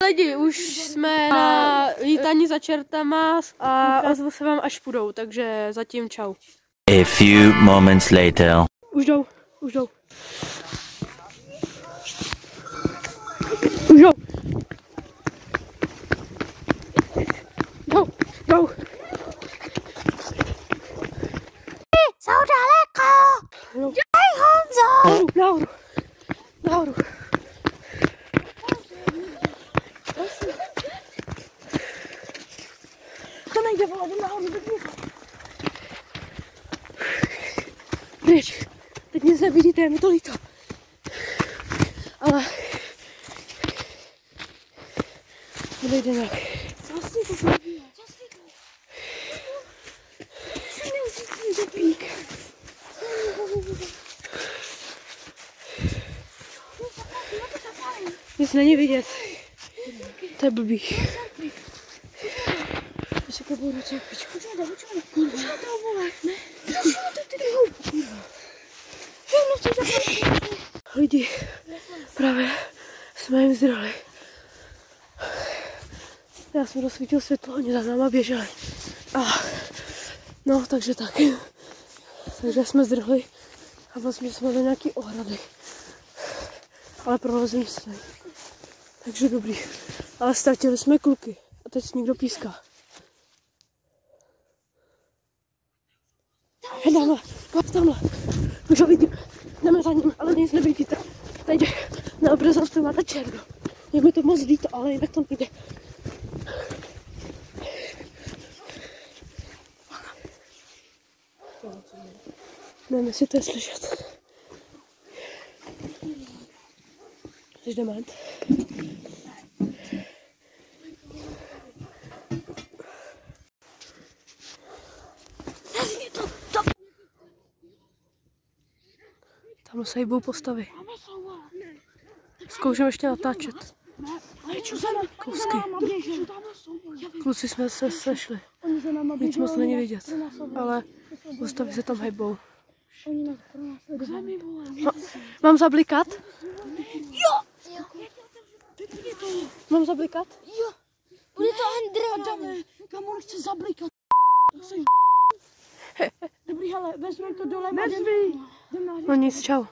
Lidi, už jsme na lítání za čertama a ozvu se vám, až půjdou, takže zatím čau. A few moments later. Už jdou, už jdou. Už jdou. Jdou. Jsou daleko! Děj, Honzo! Nahoru. To nejde, vole, jde nahoru, jde Pryč. Teď nic nevidíte, je mi to líto. Ale... to nejde nějak. Nic není vidět. To je blbý. Počkej, budu ruce, pičku. Kurva, to vole, ne. Lidi, právě jsme jim zdrhli. Já jsem rozsvítil světlo, oni za náma běželi. No, takže tak. Takže jsme zdrhli a vlastně jsme do nějaký ohrady. Ale prolezli jsme. Takže dobrý. Ale ztratili jsme kluky. A teď někdo píská. Tamhle. Už ho vidím. Jdeme za ním, ale nic nevidíte. Teď na obrazovce máte černo. Je mi to moc líto, ale jinak to nejde. Nevím, jestli to je slyšet. Teď jdeme. Tam se hýbou postavy. Zkouším ještě natáčet. Kousky. Kluci jsme se sešli. Nic moc není vidět. Ale postavy se tam hýbou. Mám zablikat? Jo. Mám zablikat? Jo. Bude to Andrea. Kam on chce zablikat? Dobrý, hele, vezmeme to dole. No nic, čau.